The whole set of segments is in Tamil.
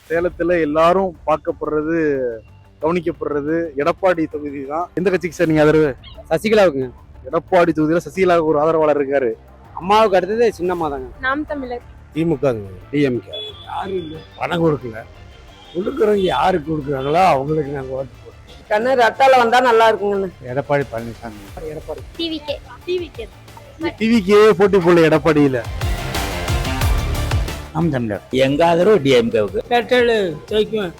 சேலத்துல எல்லாரும் பார்க்கப்படுறது, கவனிக்கப்படுறது எடப்பாடி தொகுதி தான். எந்த கட்சிக்கு சார் நீங்க ஆதரவு? சசிகலாவுக்குங்க. எடப்பாடி தொகுதியில சசிகலாவுக்கு ஒரு ஆதரவாளர் இருக்காரு. அம்மாவுக்கு அடுத்தது சின்னம்மா தாங்க. நாம் தமிழர். திமுக, டிஎம்கே. யாரும் இல்லை, பணம் கொடுக்கல. கொடுக்குறவங்க யாருக்கு கொடுக்குறாங்களோ அவங்களுக்கு நாங்கள் ஓட்டு போடுறோம். கண்ணு ரெட்டால வந்தா நல்லா இருக்குங்கண்ணு. எடப்பாடி பழனிசாமி. எடப்பாடி. டிவிகே டிவிக்கே போட்டி போடல எடப்பாடியில. நாம் தமிழர். எங்க ஆதரவு டிஎம்கேவுக்கு.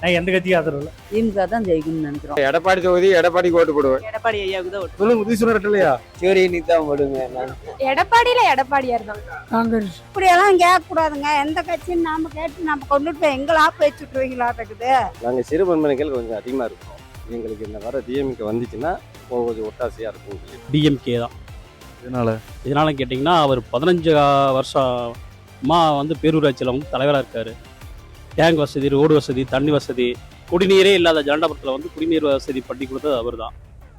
நான் எந்த கட்சிக்கு ஆதரவு இல்லை. திமுக தான் ஜெயிக்கணும்னு நினைக்கிறோம். எடப்பாடி தொகுதி எடப்பாடிக்கு ஓட்டு போடுவேன். எடப்பாடி ஐயாவுக்கு தான் ஓட்டு. சொல்லுங்க உதயசூரன் இல்லையா? சரி நீ தான் போடுங்க. எடப்பாடியில எடப்பாடியார் தான். காங்கிரஸ். இப்படியெல்லாம் கேட்க கூடாதுங்க. எந்த கட்சின்னு நாம கேட்டு நம்ம கொண்டுட்டு போய் எங்களா போய் சுட்டுவீங்களா இருக்குது. நாங்கள் சிறுபான்மையினர்கள் கொஞ்சம் அதிகமாக இருக்கோம். எங்களுக்கு இந்த வர டிஎம்கே வந்துச்சுன்னா கொஞ்சம் ஒட்டாசையாக இருக்கும். டிஎம்கே தான். இதனால கேட்டிங்கன்னா அவர் 15 வருஷமா வந்து பேரூராட்சியில் வந்து தலைவராக இருக்கார். டேங்க் வசதி, ரோடு வசதி, தண்ணி வசதி, குடிநீரே இல்லாத ஜலண்டபுரத்தில் வந்து குடிநீர் வசதி பண்ணி கொடுத்தது அவர் தான்.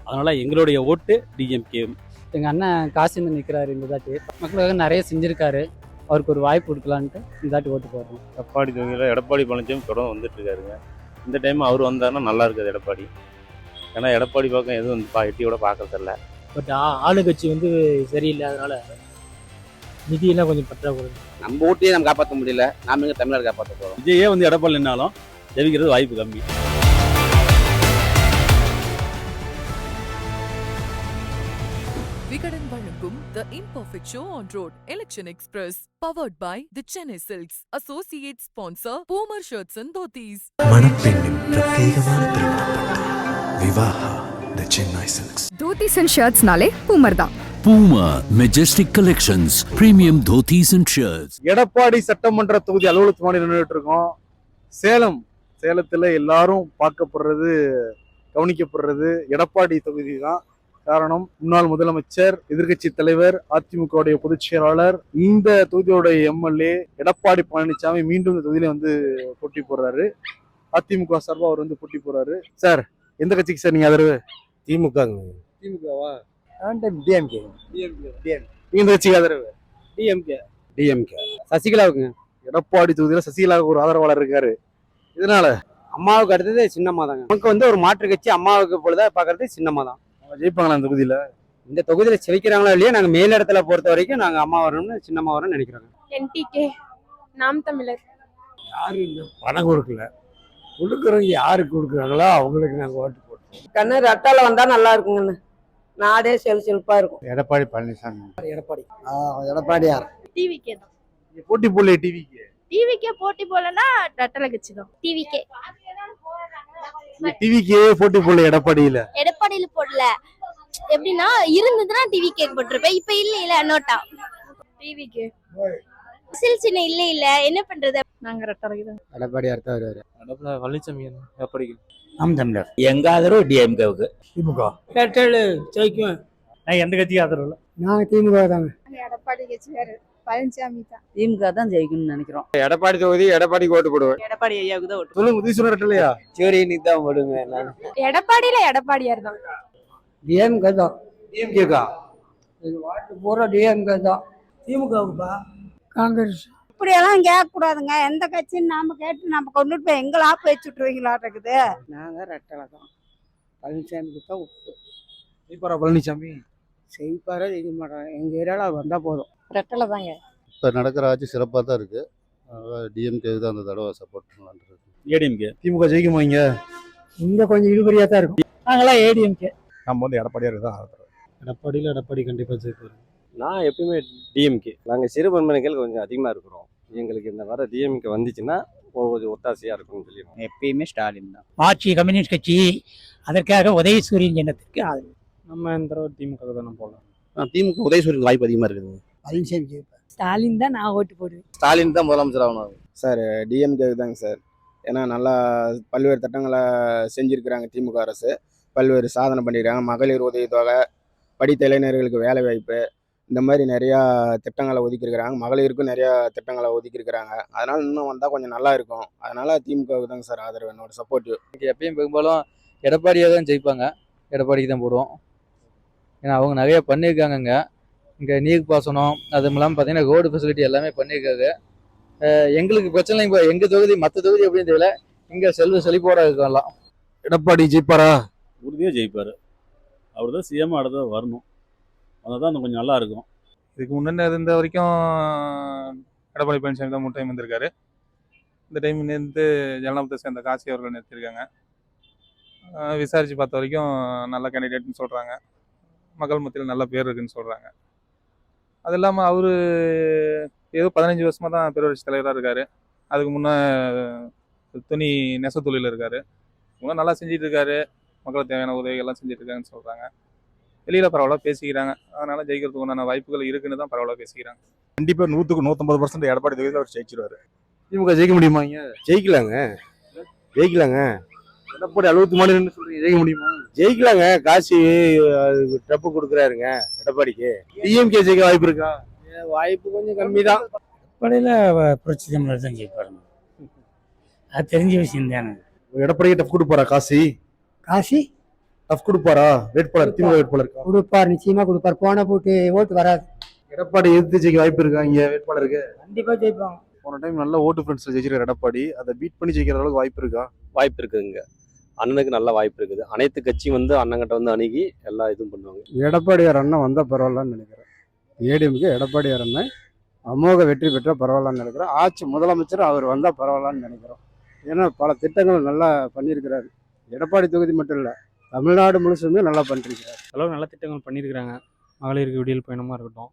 அதனால் எங்களுடைய ஓட்டு டிஎம்கே. எங்கள் அண்ணன் காசு வந்து நிற்கிறாரு. இந்த தாட்டி மக்களுக்காக நிறைய செஞ்சுருக்காரு. அவருக்கு ஒரு வாய்ப்பு கொடுக்கலான்ட்டு இந்த தாட்டி ஓட்டு போடுறோம். எடப்பாடி தொகுதியில் எடப்பாடி பழனிசாமி தொடர்ந்து வந்துட்டு இருக்காருங்க. இந்த டைம் அவர் வந்தாருன்னா நல்லா இருக்காது எடப்பாடி. ஏன்னா எடப்பாடி பக்கம் எதுவும் வந்து எட்டியோட பார்க்கறதில்ல. பட் ஆளுங்கட்சி வந்து சரியில்லை. அதனால நிதியெல்லாம் கொஞ்சம் பற்றாக்குறை. நம்ம ஓட்டையே நம்ம காப்பாற்ற முடியல. நாம எங்க தமிழ்நாடு காப்பாற்ற போறோம். விஜயே வந்து எடப்பாடி நின்னாலும் ஜெயிக்கிறது வாய்ப்பு கம்மி. விகடன் வழங்கும் The Imperfect Show on Road Election Express powered by The Chennai Silks. Associate sponsor Pomer Shirts and Dhotis. மணப்பெண்ணின் பிரத்யேகமான திருமணம் Vivaha The Chennai Silks. Dhotis and shirts நாலே பூமர் தான். Puma Majestic Collections Premium Dhotis and Shirts. Edappadi சட்டமன்ற தொகுதி அலுவலகத்து மாடி நின்றுட்டு இருக்கோம். சேலத்துல எல்லாரும் பார்க்கப்படுறது, கவனிக்கப்படுறது எடப்பாடி தொகுதி தான். காரணம், முன்னாள் முதலமைச்சர், எதிர்கட்சி தலைவர், அதிமுகவுடைய பொதுச் செயலாளர், இந்த தொகுதியோடைய எம்எல்ஏ எடப்பாடி பழனிசாமி மீண்டும் இந்த தொகுதியில வந்து போட்டி போடுறாரு. அதிமுக சார்பா அவர் வந்து போட்டி போடுறாரு. சார் எந்த கட்சிக்கு சார் நீங்க ஆதரவு? திமுக. திமுகவா? டிஎம்கே. இந்த கட்சிக்கு ஆதரவு? டிஎம்கே. சசிகலாவுக்குங்க. எடப்பாடி தொகுதியில சசிகலாவுக்கு ஒரு ஆதரவாளர் இருக்காரு. இதனால அம்மாவுக்கு அடுத்தது சின்னம்மா தாங்க. நமக்கு வந்து ஒரு மாற்று கட்சி அம்மாவுக்கு பொழுதா பாக்குறது சின்னம்மா தான். ஜெயிப்பாங்களா இந்த தொகுதியில? இந்த தொகுதியில செழிக்கிறாங்களோ இல்லையா, நாங்க மேலிடத்துல பொறுத்த வரைக்கும் நாங்க அம்மா வரணும்னு சின்னம்மா வரணும்னு நினைக்கிறோம். என்டிகே நாம் தமிழர். யாரும் இல்லை, பணம் கொடுக்கல. கொடுக்குறவங்க யாருக்கு கொடுக்குறாங்களோ அவங்களுக்கு நாங்கள் ஓட்டு போடுறோம். கண்ணு ரெட்டால வந்தா நல்லா இருக்குங்கண்ணு. நாடே செழிப்பா இருக்கும். எடப்பாடி பழனிசாமி. எடப்பாடி. எடப்பாடியார். டிவிகே தான். போட்டி போடல டிவிகே போட்டி போலனா ரெட்டல கட்சி தான். டிவிக்கே போட்டி போடல எடப்பாடியில. எடப்பாடியில போடல. எப்படின்னா இருந்ததுன்னா டிவிகே போட்டிருப்பேன். இப்ப இல்ல நோட்டா டிவிகே சில்சின இல்ல என்ன பண்றது. நாங்க ரெட்டலைக்கு தான். எடப்பாடியார் தான் வருவாரு. எடப்பாடி பழனிசாமி எடப்பாடிக்கு. நாம் தமிழர். எங்க ஆதரவு டிஎம்கேவுக்கு. திமுக. நான் எந்த கட்சிக்கு ஆதரவு இல்லை. நாங்கள் திமுக தாங்க. எடப்பாடி கட்சி வேற, பழனிசாமி தான். திமுக தான் ஜெயிக்கணும்னு நினைக்கிறோம். எடப்பாடி தொகுதி எடப்பாடிக்கு ஓட்டு போடுவேன். எடப்பாடி ஐயாவுக்கு தான் ஓட்டு. சொல்லுங்க உதயசூரன் இல்லையா? சரி நீ தான் போடுங்க. எடப்பாடியில எடப்பாடியார் தான். டிஎம்கே தான். டிஎம்கேக்கா? வாட்டு பூரா டிஎம்கே தான். திமுகவுக்குப்பா. காங்கிரஸ். இப்படியெல்லாம் கேட்க கூடாதுங்க. எந்த கட்சின்னு நாம கேட்டு நம்ம கொண்டுட்டு போய் எங்களா போய் சுட்டுவீங்களா இருக்குது. நாங்க ரெட்டலை தான். பழனிசாமிக்கு தான் ஓட்டு. ஜெயிப்பாரா பழனிசாமி? செய்ப்பாரா செய்ய மாட்டாங்க. எங்க ஏரியால வந்தா போதும். ரெட்டலை தாங்க. இப்போ நடக்கிற ஆட்சி சிறப்பாக தான் இருக்கு. டிஎம்கே தான் அந்த தடவை சப்போர்ட் பண்ணலான்றது. ஏடிஎம்கே. திமுக ஜெயிக்குமா இங்க? இங்க கொஞ்சம் இழுபறியா தான் இருக்கும். நாங்களாம் ஏடிஎம்கே. நம்ம வந்து எடப்பாடியாருக்கு தான் ஆதரவு. எடப்பாடியில் எடப்பாடி கண்டிப்பாக ஜெயிப்பார். நான் எப்பயுமே டிஎம்கே. நாங்கள் சிறுபான்மையினர்கள் கொஞ்சம் அதிகமாக இருக்கிறோம். எங்களுக்கு இந்த வர டிஎம்கே வந்துச்சுன்னா கொஞ்சம் ஒத்தாசையாக இருக்கும்னு சொல்லி. எப்பயுமே ஸ்டாலின் தான். ஆட்சி கம்யூனிஸ்ட் கட்சி. அதற்காக உதயசூரியன் சின்னத்திற்கு ஆதரவு. நம்ம இந்த திமுக தானே போகலாம். திமுக உதயசூரியன் வாய்ப்பு அதிகமா இருக்குது. பழனிசாமி ஜெயிப்பார். ஸ்டாலின் தான் நான் ஓட்டு போடுவேன். ஸ்டாலின் தான் முதலமைச்சர் ஆகணும். சார் டிஎம்கே தாங்க சார். ஏன்னா நல்லா பல்வேறு திட்டங்களை செஞ்சுருக்கிறாங்க திமுக அரசு. பல்வேறு சாதனை பண்ணியிருக்காங்க. மகளிர் உதவித்தொகை, படித்த இளைஞர்களுக்கு வேலை வாய்ப்பு, இந்த மாதிரி நிறையா திட்டங்களை ஒதுக்கியிருக்கிறாங்க. மகளிருக்கும் நிறையா திட்டங்களை ஒதுக்கியிருக்கிறாங்க. அதனால் இன்னும் வந்தால் கொஞ்சம் நல்லா இருக்கும். அதனால் திமுகவுக்கு தாங்க சார் ஆதரவு, என்னோட சப்போர்ட்டிவ். எப்பயும் பெரும்பாலும் எடப்பாடியாக தான் ஜெயிப்பாங்க. எடப்பாடிக்கு தான் போடுவோம். ஏன்னா அவங்க நிறைய பண்ணியிருக்காங்கங்க. இங்கே நீர் பாசனம், அதுவும் இல்லாமல் பார்த்தீங்கன்னா ரோடு ஃபெசிலிட்டி எல்லாமே பண்ணியிருக்காங்க. எங்களுக்கு பிரச்சனை இப்போ எங்க தொகுதி மற்ற தொகுதி எப்படின்னு தெரியல, இங்க செழிப்போட இருக்கலாம். எடப்பாடி ஜெயிப்பாரா? உறுதியாக ஜெயிப்பார். அவர் தான் சிஎம் அடுத்தது வரணும். அதுதான் கொஞ்சம் நல்லா இருக்கும். இதுக்கு முன்னாடி இருந்த வரைக்கும் எடப்பாடி பழனிசாமி தான் 3 டைம் வந்திருக்காரு. இந்த டைம் நேர்ந்து ஜனநாயகத்தை சேர்ந்த காசி அவர்கள் நிறுத்திருக்காங்க. விசாரித்து பார்த்த வரைக்கும் நல்ல கேண்டிடேட்னு சொல்கிறாங்க. மக்கள் மத்தியில் நல்ல பேர் இருக்குன்னு சொல்கிறாங்க. அது இல்லாமல் அவர் ஏதோ 15 வருஷமாக தான் பேரூராட்சி தலைவராக இருக்கார். அதுக்கு முன்னே துணி நெச தொழிலில் இருக்கார். இன்னும் நல்லா செஞ்சிட்டு இருக்காரு. மக்களுக்கு தேவையான உதவிகள்லாம் செஞ்சுட்டு இருக்காங்கன்னு சொல்கிறாங்க. வெளியில் பரவாயில்ல பேசிக்கிறாங்க. அதனால ஜெயிக்கிறதுக்கு உண்டான வாய்ப்புகள் இருக்குன்னு தான் பரவாயில்ல பேசிக்கிறாங்க. கண்டிப்பா 100% எடப்பாடி தொகுதியில் அவர் ஜெயிச்சிருவாரு. திமுக ஜெயிக்க முடியுமா? இங்க ஜெயிக்கலாங்க. எடப்பாடி 60 மாநிலம் சொல்றீங்க, ஜெயிக்க முடியுமா? ஜெயிக்கலாங்க. காசி டப்பு கொடுக்குறாருங்க எடப்பாடிக்கு. டிஎம்கே ஜெயிக்க வாய்ப்பு இருக்கா? வாய்ப்பு கொஞ்சம் கம்மி தான். எடப்பாடியில் புரட்சி தமிழர் தான் ஜெயிப்பாருங்க. அது தெரிஞ்ச விஷயம் தானே. எடப்பாடிக்கு டஃப் கொடுப்பாரா காசி? காசி டஃப் கொடுப்பாரா வேட்பாளர்? திமுக வேட்பாளர் கொடுப்பார், நிச்சயமா கொடுப்பார். போன போட்டு ஓட்டு வராது. எடப்பாடி எதிர்த்து ஜெயிக்க வாய்ப்பு இருக்கா இங்க வேட்பாளருக்கு? கண்டிப்பா ஜெயிப்பாங்க. போன டைம் நல்ல ஓட்டு ஃப்ரெண்ட்ஸ்ல ஜெயிச்சிருக்காரு எடப்பாடி. அதை பீட் பண்ணி ஜெயிக்கிற அளவுக்கு வாய்ப்பு இருக்கா? வாய்ப்பு இருக்குதுங்க. அண்ணனுக்கு நல்ல வாய்ப்பு இருக்குது. அனைத்து கட்சியும் வந்து அண்ணங்கிட்ட வந்து அணுகி எல்லா இதுவும் பண்ணுவாங்க. எடப்பாடியார் அண்ணன் வந்தால் பரவாயில்லன்னு நினைக்கிறேன். ஏடிஎம்கே எடப்பாடியார் அண்ணன் அமோக வெற்றி பெற்றால் பரவாயில்லன்னு நினைக்கிறோம். ஆட்சி முதலமைச்சர் அவர் வந்தால் பரவாயில்லன்னு நினைக்கிறோம். ஏன்னா பல திட்டங்கள் நல்லா பண்ணியிருக்கிறாரு. எடப்பாடி தொகுதி மட்டும் இல்லை, தமிழ்நாடு முழுசுமே நல்லா பண்ணிருக்கிறார். எல்லோரும் நல்ல திட்டங்கள் பண்ணியிருக்கிறாங்க. மகளிருக்கு விடியல் பயணமாக இருக்கட்டும்,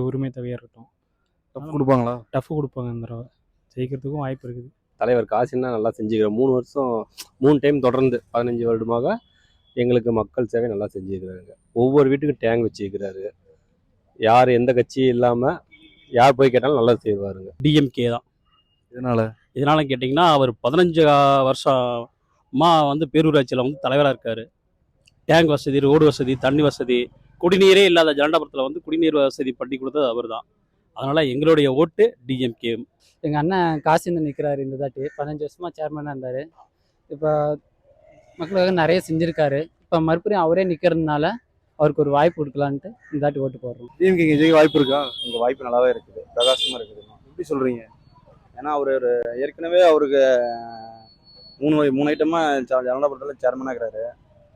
உரிமை தொகையாக இருக்கட்டும். டஃப் கொடுப்பாங்களா? டஃப் கொடுப்பாங்க. இந்த தடவை ஜெயிக்கிறதுக்கும் வாய்ப்பு இருக்குது. தலைவர் காசின்னா நல்லா செஞ்சுக்கிறார். 3 வருஷம் 3 டைம் தொடர்ந்து 15 வருடமாக எங்களுக்கு மக்கள் சேவை நல்லா செஞ்சுக்கிறாங்க. ஒவ்வொரு வீட்டுக்கும் டேங்க் வச்சுக்கிறாரு. யார் எந்த கட்சியும் இல்லாமல் யார் போய் கேட்டாலும் நல்லா செய்வாருங்க. டிஎம்கே தான். இதனால கேட்டிங்கன்னா அவர் 15 வருஷமாக வந்து பேரூராட்சியில் வந்து தலைவராக இருக்கார். டேங்க் வசதி, ரோடு வசதி, தண்ணி வசதி, குடிநீரே இல்லாத ஜலண்டபுரத்தில் வந்து குடிநீர் வசதி பண்ணி கொடுத்தது அவர் தான். அதனால் எங்களுடைய ஓட்டு டிஎம்கே. எங்கள் அண்ணன் காசி வந்து நிற்கிறாரு. இந்த தாட்டி 15 வருஷமாக சேர்மனாக இருந்தார். இப்போ மக்களுக்காக நிறைய செஞ்சுருக்காரு. இப்போ மறுபடியும் அவரே நிற்கிறதுனால அவருக்கு ஒரு வாய்ப்பு கொடுக்கலான்ட்டு இந்த தாட்டி ஓட்டு போடுறோம். டிஎம்கே ஜெயிக்க வாய்ப்பு இருக்கா? உங்க வாய்ப்பு நல்லாவே இருக்குது, பிரகாசமாக இருக்குது. எப்படி சொல்றீங்க? ஏன்னா அவர் ஏற்கனவே அவருக்கு 3 ஐட்டமாக ஜனதாபுரத்தில் சேர்மனாக இருக்கிறாரு.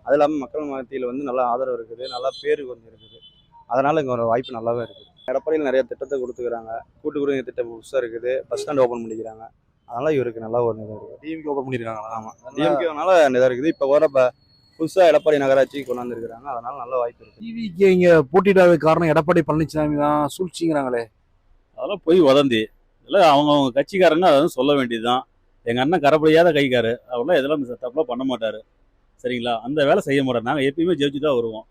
அது இல்லாமல் மக்கள் மத்தியில் வந்து நல்லா ஆதரவு இருக்குது, நல்லா பேரு கொஞ்சம் இருக்குது. அதனால் இங்கே ஒரு வாய்ப்பு நல்லாவே இருக்குது. எடப்பாடியில் நிறைய திட்டத்தை கொடுத்துக்கிறாங்க. கூட்டு குடிநீர் திட்டம் புதுசாக இருக்குது. பஸ் ஸ்டாண்ட் ஓப்பன் பண்ணிக்கிறாங்க. அதனால் இவருக்கு நல்லா ஒரு இதாக இருக்குது. டிஎம்கே ஓப்பன் பண்ணியிருக்காங்களா? ஆமாம், டிஎம்கேனால இதாக இருக்குது. இப்போ வர புதுசாக எடப்பாடி நகராட்சி கொண்டாந்துருக்கிறாங்க. அதனால் நல்ல வாய்ப்பு இருக்குது. டிவிக்கு இங்கே போட்டியிடாத காரணம் எடப்பாடி பழனிசாமி தான் சூழ்ச்சிங்கிறாங்களே. அதெல்லாம் போய் வதந்தி இல்லை. அவங்க கட்சிக்காரங்க அதை சொல்ல வேண்டியது தான். எங்கள் அண்ணன் கரப்படியாத கைக்காரு. அவரெல்லாம் இதெல்லாம் தப்பெல்லாம் பண்ண மாட்டார். சரிங்களா? அந்த வேலை செய்ய மாட்டார். நாங்கள் எப்பயுமே ஜெயிச்சு தான் வருவோம்.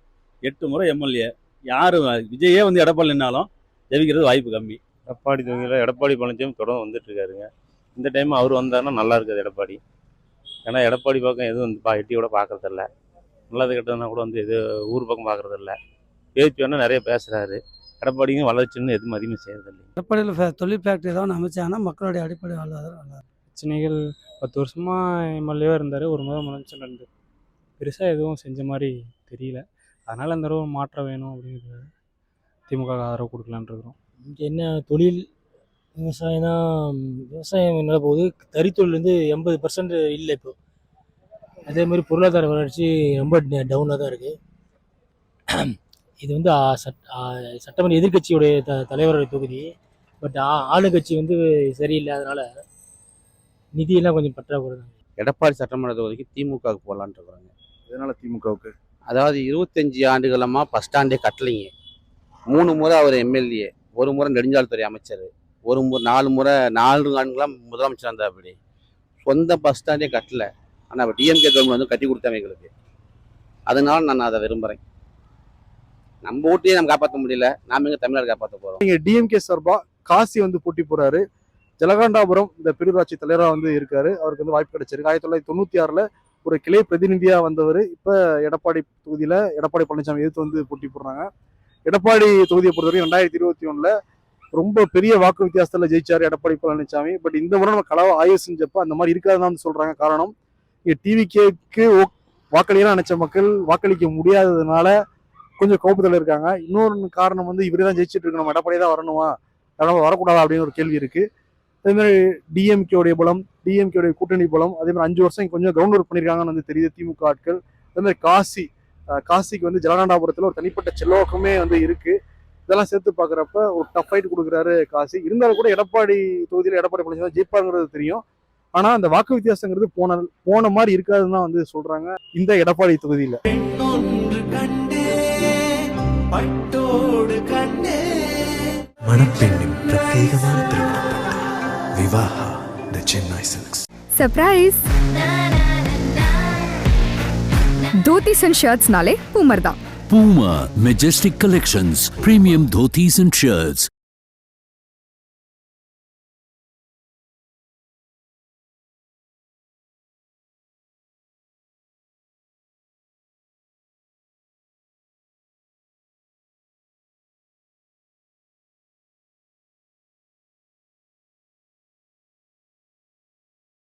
8 முறை எம்எல்ஏ. யார் விஜயே வந்து எடப்பாடி நின்னாலும் ஜெயிக்கிறது வாய்ப்பு கம்மி. எடப்பாடி தொகுதியில் எடப்பாடி பழனிசாமி தொடர்ந்து வந்துட்டு இருக்காருங்க. இந்த டைம் அவர் வந்தாருன்னா நல்லா இருக்குது எடப்பாடி. ஏன்னா எடப்பாடி பக்கம் எதுவும் வந்து எட்டி கூட பார்க்கறதில்ல. நல்லது கெட்டதுன்னா கூட வந்து எது ஊர் பக்கம் பார்க்கறதில்ல. பேச்சு வேணால் நிறைய பேசுகிறாரு. எடப்பாடிக்கும் வளர்ச்சின்னு எதுவும் அதிகமாக செய்யறதில்லை. எடப்பாடியில் தொழில் ஃபேக்ட்ரி ஏதாவது அமைச்சாங்கன்னா மக்களுடைய அடிப்படை வாழ்வாதாரம் நல்லா இருக்கும். பிரச்சனைகள் 10 வருஷமாக எம்எல்ஏவாக இருந்தார். ஒரு முறை முதலமைச்சர் இருந்தார். பெருசாக எதுவும் செஞ்ச மாதிரி தெரியல. அதனால் அந்த தடவை மாற்றம் வேணும் அப்படிங்கிறது திமுக ஆதரவு கொடுக்கலான் இருக்கிறோம். என்ன தொழில் விவசாயம் தான். விவசாயம் என்ன போகுது, தறித்தொழில் வந்து 80% இல்லை இப்போ. அதே மாதிரி பொருளாதார வளர்ச்சி ரொம்ப டவுனாக தான் இருக்குது. இது வந்து சட்டமன்ற எதிர்கட்சியுடைய தலைவருடைய தொகுதி. பட் ஆளுங்கட்சி வந்து சரியில்லை. அதனால நிதியெல்லாம் கொஞ்சம் பற்றாக்குறை தான். எடப்பாடி சட்டமன்ற தொகுதிக்கு திமுகவுக்கு போகலான்னு இருக்கிறாங்க. இதனால திமுகவுக்கு அதாவது 25 ஆண்டுகளமா பஸ் ஸ்டாண்டே கட்டலைங்க. 3 முறை அவர் எம்எல்ஏ, 1 முறை நெடுஞ்சாலைத்துறை அமைச்சர், 4 முறை 4 ஆண்டுகளாம் முதலமைச்சர் இருந்தார். அப்படி சொந்த பஸ் ஸ்டாண்டே கட்டலை. ஆனால் டிஎம்கே கவர்மெண்ட் வந்து கட்டி கொடுத்தாங்க எங்களுக்கு. அதனால நான் அதை விரும்புகிறேன். நம்ம ஓட்டையே நம்ம காப்பாற்ற முடியல, நாம எங்க தமிழ்நாடு காப்பாற்ற போகிறோம். இங்கே டிஎம்கே சார்பா காசி வந்து போட்டி போறாரு. ஜலகாண்டாபுரம் இந்த பேரூராட்சி தலைவராக வந்து இருக்காரு. அவருக்கு வந்து வாய்ப்பு கிடைச்சிருக்கு. 1996 ஒரு கிளை பிரதிநிதியா வந்தவர். இப்ப எடப்பாடி தொகுதியில எடப்பாடி பழனிசாமி எதிர்த்து வந்து போட்டி போடுறாங்க. எடப்பாடி தொகுதியை பொறுத்தவரைக்கும் 2021 ரொம்ப பெரிய வாக்கு வித்தியாசத்துல ஜெயிச்சாரு எடப்பாடி பழனிசாமி. பட் இந்த முறை நம்ம கலவை ஆய்வு செஞ்சப்ப அந்த மாதிரி இருக்காதுன்னு சொல்றாங்க. காரணம் இங்க டிவிகேக்கு வாக்களியெல்லாம் நினைச்ச மக்கள் வாக்களிக்க முடியாததுனால கொஞ்சம் கோபத்துல இருக்காங்க. இன்னொரு காரணம் வந்து இவரே தான் ஜெயிச்சுட்டு இருக்கணும், எடப்பாடி தான் வரணுமா அதனால வரக்கூடாதா அப்படின்னு ஒரு கேள்வி இருக்கு. அதே மாதிரி டிஎம்கேடைய பலம், டிஎம்கேடைய கூட்டணி பலம், அதே மாதிரி 5 வருஷம் கொஞ்சம் கிரவுண்ட் ஒர்க் பண்ணியிருக்காங்கன்னு வந்து தெரியுது திமுக ஆட்கள். அதே மாதிரி காசிக்கு வந்து ஜலகண்டாபுரத்தில் ஒரு தனிப்பட்ட செல்வாக்குமே வந்து இருக்கு. இதெல்லாம் சேர்த்து பார்க்குறப்ப ஒரு டஃப் ஃபைட் கொடுக்குறாரு காசி. இருந்தாலும் கூட எடப்பாடி தொகுதியில் எடப்பாடி பழனிசாமி ஜெயிப்பாங்கிறது தெரியும். ஆனால் அந்த வாக்கு வித்தியாசங்கிறது போன மாதிரி இருக்காதுன்னு தான் வந்து சொல்றாங்க இந்த எடப்பாடி தொகுதியில். மணப்பெண்ணின் பிரத்யேகமான திருமணப்பட்டு Vivaha the Chennai silks. Surprise! Dhotis and ஷர்ட்ஸ்னாலே பூமர் தான். Puma Majestic Collections, premium dhotis and shirts.